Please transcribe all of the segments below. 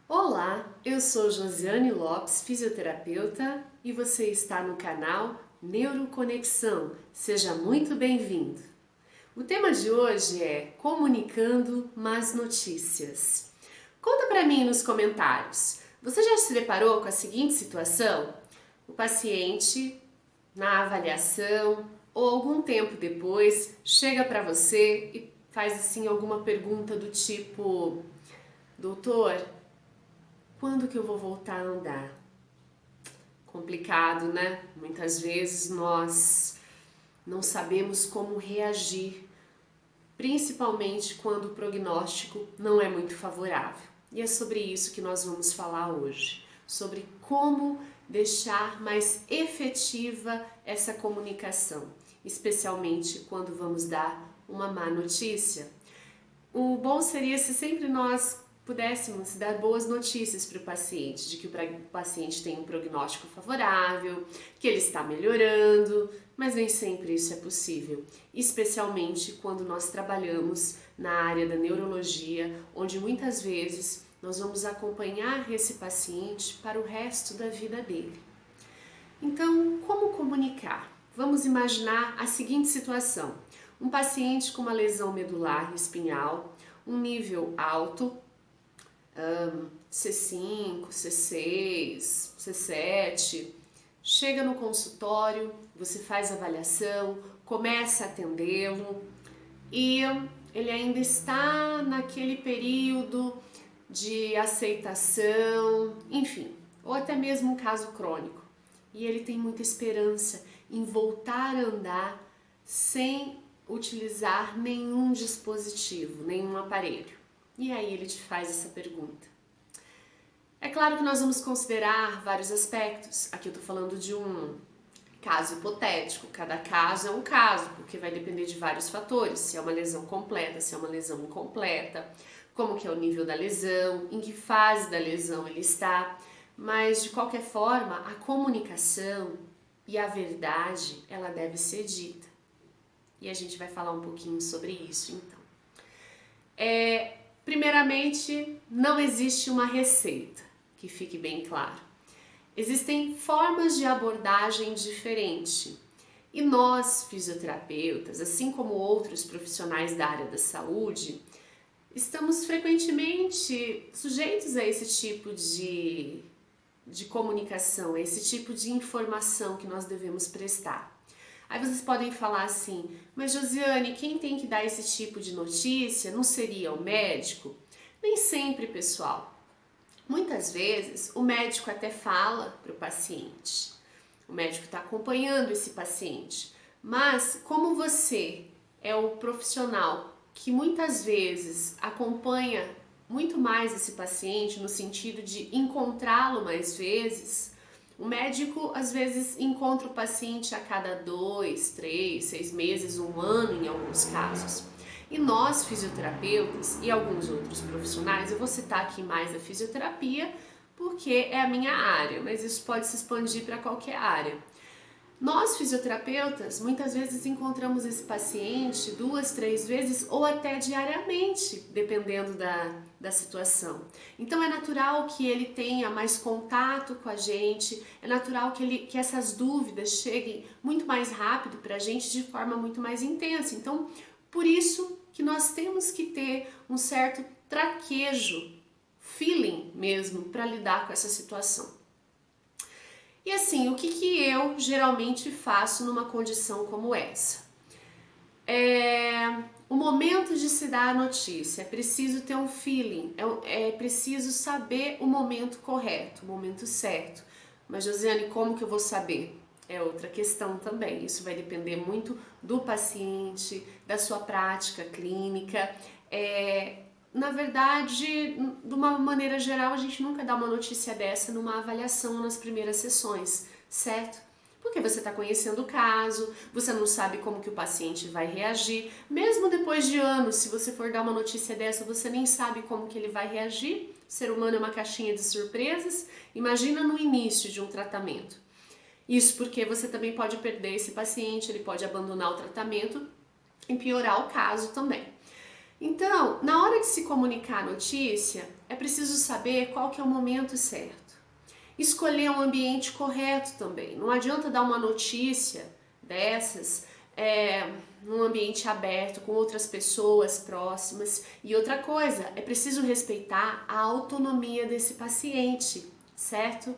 Olá, eu sou Josiane Lopes, fisioterapeuta, e você está no canal Neuroconexão. Seja muito bem-vindo. O tema de hoje é comunicando más notícias. Conta para mim nos comentários. Você já se deparou com a seguinte situação? O paciente, na avaliação ou algum tempo depois, chega para você e faz assim alguma pergunta do tipo: Doutor, quando que eu vou voltar a andar? Complicado, né? Muitas vezes nós não sabemos como reagir, principalmente quando o prognóstico não é muito favorável. E é sobre isso que nós vamos falar hoje, sobre como deixar mais efetiva essa comunicação, especialmente quando vamos dar uma má notícia. O bom seria se sempre nós pudéssemos dar boas notícias para o paciente, de que o paciente tem um prognóstico favorável, que ele está melhorando, mas nem sempre isso é possível, especialmente quando nós trabalhamos na área da neurologia, onde muitas vezes nós vamos acompanhar esse paciente para o resto da vida dele. Então, como comunicar? Vamos imaginar a seguinte situação: um paciente com uma lesão medular espinhal, um nível alto, C5, C6, C7, chega no consultório, você faz a avaliação, começa a atendê-lo e ele ainda está naquele período de aceitação, enfim, ou até mesmo um caso crônico. E ele tem muita esperança em voltar a andar sem utilizar nenhum dispositivo, nenhum aparelho. E aí ele te faz essa pergunta. É claro que nós vamos considerar vários aspectos. Aqui eu estou falando de um caso hipotético. Cada caso é um caso, porque vai depender de vários fatores. Se é uma lesão completa, se é uma lesão incompleta, como que é o nível da lesão, em que fase da lesão ele está. Mas, de qualquer forma, a comunicação e a verdade, ela deve ser dita. E a gente vai falar um pouquinho sobre isso, então. Primeiramente, não existe uma receita, que fique bem claro. Existem formas de abordagem diferentes. E nós, fisioterapeutas, assim como outros profissionais da área da saúde, estamos frequentemente sujeitos a esse tipo de comunicação, a esse tipo de informação que nós devemos prestar. Aí vocês podem falar assim, mas Josiane, quem tem que dar esse tipo de notícia não seria o médico? Nem sempre, pessoal. Muitas vezes o médico até fala para o paciente, o médico está acompanhando esse paciente, mas como você é o profissional que muitas vezes acompanha muito mais esse paciente no sentido de encontrá-lo mais vezes, o médico às vezes encontra o paciente a cada 2, 3, 6 meses, um ano em alguns casos. E nós, fisioterapeutas e alguns outros profissionais, eu vou citar aqui mais a fisioterapia porque é a minha área, mas isso pode se expandir para qualquer área. Nós, fisioterapeutas, muitas vezes encontramos esse paciente 2, 3 vezes ou até diariamente, dependendo da situação. Então é natural que ele tenha mais contato com a gente, é natural que essas dúvidas cheguem muito mais rápido para a gente de forma muito mais intensa. Então, por isso que nós temos que ter um certo traquejo, feeling mesmo, para lidar com essa situação. E assim, o que eu geralmente faço numa condição como essa? O momento de se dar a notícia, é preciso ter um feeling, é preciso saber o momento correto, o momento certo. Mas Josiane, como que eu vou saber? É outra questão também, isso vai depender muito do paciente, da sua prática clínica. Na verdade, de uma maneira geral, a gente nunca dá uma notícia dessa numa avaliação nas primeiras sessões, certo? Porque você está conhecendo o caso, você não sabe como que o paciente vai reagir. Mesmo depois de anos, se você for dar uma notícia dessa, você nem sabe como que ele vai reagir. O ser humano é uma caixinha de surpresas. Imagina no início de um tratamento. Isso porque você também pode perder esse paciente, ele pode abandonar o tratamento e piorar o caso também. Então, na hora de se comunicar a notícia, é preciso saber qual que é o momento certo. Escolher um ambiente correto também. Não adianta dar uma notícia dessas num ambiente aberto, com outras pessoas próximas. E outra coisa, é preciso respeitar a autonomia desse paciente, certo?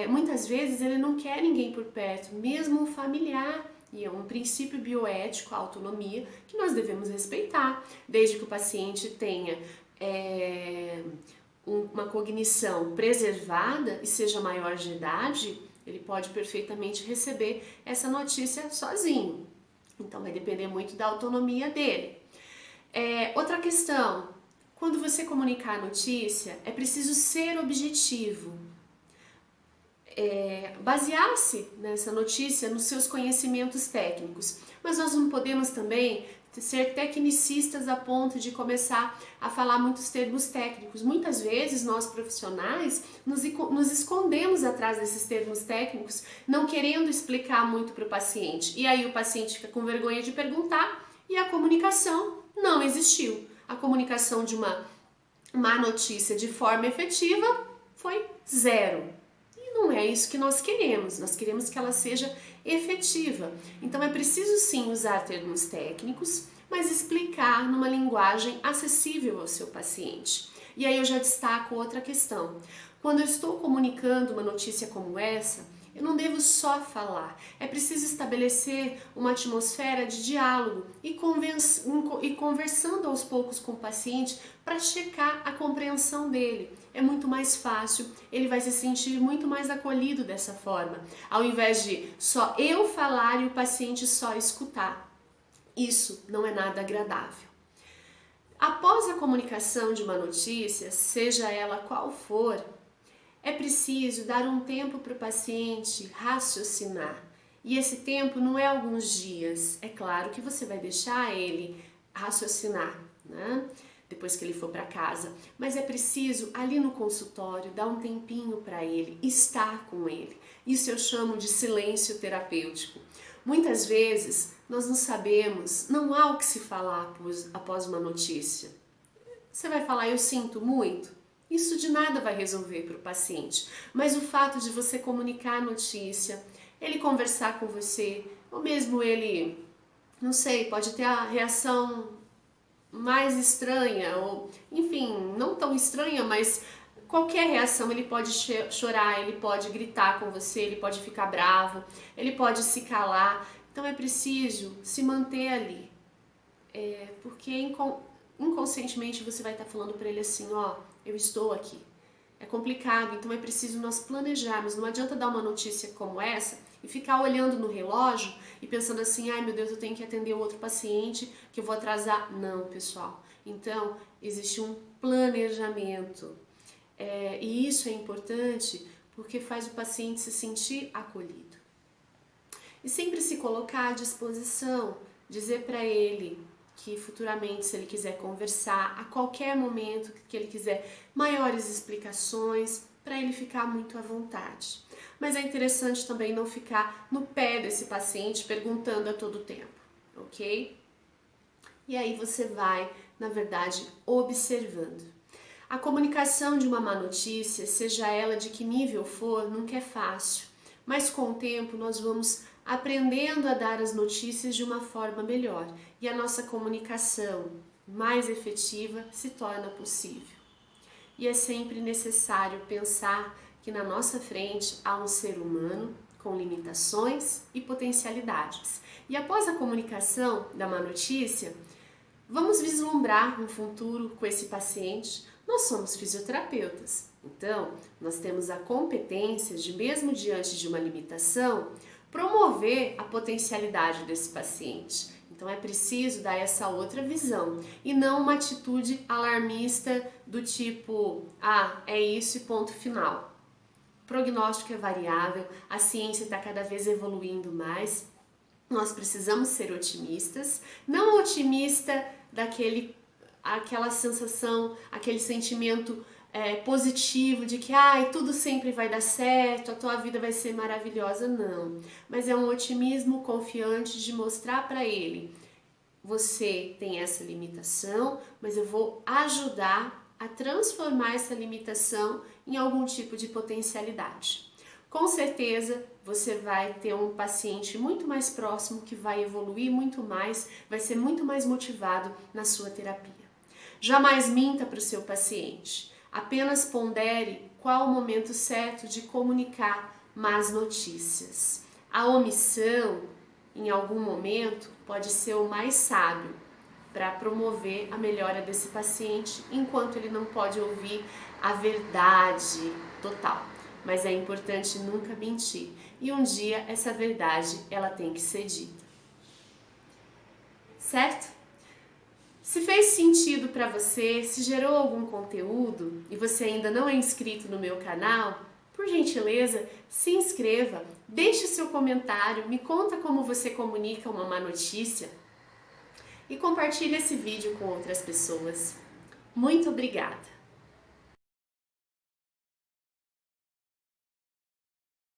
Muitas vezes ele não quer ninguém por perto, mesmo um familiar. E é um princípio bioético, a autonomia, que nós devemos respeitar, desde que o paciente tenha uma cognição preservada e seja maior de idade, ele pode perfeitamente receber essa notícia sozinho. Então vai depender muito da autonomia dele. Outra questão, quando você comunicar a notícia, é preciso ser objetivo. Basear-se nessa notícia nos seus conhecimentos técnicos, mas nós não podemos também ser tecnicistas a ponto de começar a falar muitos termos técnicos. Muitas vezes nós profissionais nos escondemos atrás desses termos técnicos, não querendo explicar muito para o paciente, e aí o paciente fica com vergonha de perguntar e a comunicação não existiu. A comunicação de uma má notícia de forma efetiva foi zero. Não é isso que nós queremos que ela seja efetiva. Então é preciso sim usar termos técnicos, mas explicar numa linguagem acessível ao seu paciente. E aí eu já destaco outra questão. Quando eu estou comunicando uma notícia como essa, eu não devo só falar, é preciso estabelecer uma atmosfera de diálogo e conversando aos poucos com o paciente para checar a compreensão dele. É muito mais fácil, ele vai se sentir muito mais acolhido dessa forma, ao invés de só eu falar e o paciente só escutar. Isso não é nada agradável. Após a comunicação de uma notícia, seja ela qual for, é preciso dar um tempo para o paciente raciocinar. E esse tempo não é alguns dias. É claro que você vai deixar ele raciocinar, né? Depois que ele for para casa. Mas é preciso, ali no consultório, dar um tempinho para ele, estar com ele. Isso eu chamo de silêncio terapêutico. Muitas vezes nós não sabemos, não há o que se falar após uma notícia. Você vai falar, eu sinto muito? Isso de nada vai resolver para o paciente, mas o fato de você comunicar a notícia, ele conversar com você, ou mesmo ele, não sei, pode ter a reação mais estranha, ou enfim, não tão estranha, mas qualquer reação, ele pode chorar, ele pode gritar com você, ele pode ficar bravo, ele pode se calar, então é preciso se manter ali, porque inconscientemente você vai estar falando para ele assim, ó, eu estou aqui. É complicado, então é preciso nós planejarmos. Não adianta dar uma notícia como essa e ficar olhando no relógio e pensando assim, ai meu Deus, eu tenho que atender o outro paciente, que eu vou atrasar. Não, pessoal. Então, existe um planejamento. E isso é importante porque faz o paciente se sentir acolhido. E sempre se colocar à disposição, dizer para ele que futuramente, se ele quiser conversar, a qualquer momento que ele quiser maiores explicações, para ele ficar muito à vontade. Mas é interessante também não ficar no pé desse paciente perguntando a todo tempo, ok? E aí você vai, na verdade, observando. A comunicação de uma má notícia, seja ela de que nível for, nunca é fácil, mas com o tempo nós vamos aprendendo a dar as notícias de uma forma melhor e a nossa comunicação mais efetiva se torna possível. E é sempre necessário pensar que na nossa frente há um ser humano com limitações e potencialidades. E após a comunicação da má notícia, vamos vislumbrar um futuro com esse paciente. Nós somos fisioterapeutas, então nós temos a competência de, mesmo diante de uma limitação, promover a potencialidade desse paciente. Então é preciso dar essa outra visão e não uma atitude alarmista do tipo, é isso e ponto final. O prognóstico é variável, a ciência está cada vez evoluindo mais, nós precisamos ser otimistas, não otimista aquela sensação, aquele sentimento positivo de que tudo sempre vai dar certo, a tua vida vai ser maravilhosa, não. Mas é um otimismo confiante de mostrar para ele, você tem essa limitação, mas eu vou ajudar a transformar essa limitação em algum tipo de potencialidade. Com certeza você vai ter um paciente muito mais próximo que vai evoluir muito mais, vai ser muito mais motivado na sua terapia. Jamais minta para o seu paciente, apenas pondere qual o momento certo de comunicar más notícias. A omissão, em algum momento, pode ser o mais sábio para promover a melhora desse paciente, enquanto ele não pode ouvir a verdade total. Mas é importante nunca mentir, e um dia essa verdade ela tem que ser dita. Certo? Se fez sentido para você, se gerou algum conteúdo e você ainda não é inscrito no meu canal, por gentileza, se inscreva, deixe o seu comentário, me conta como você comunica uma má notícia e compartilhe esse vídeo com outras pessoas. Muito obrigada!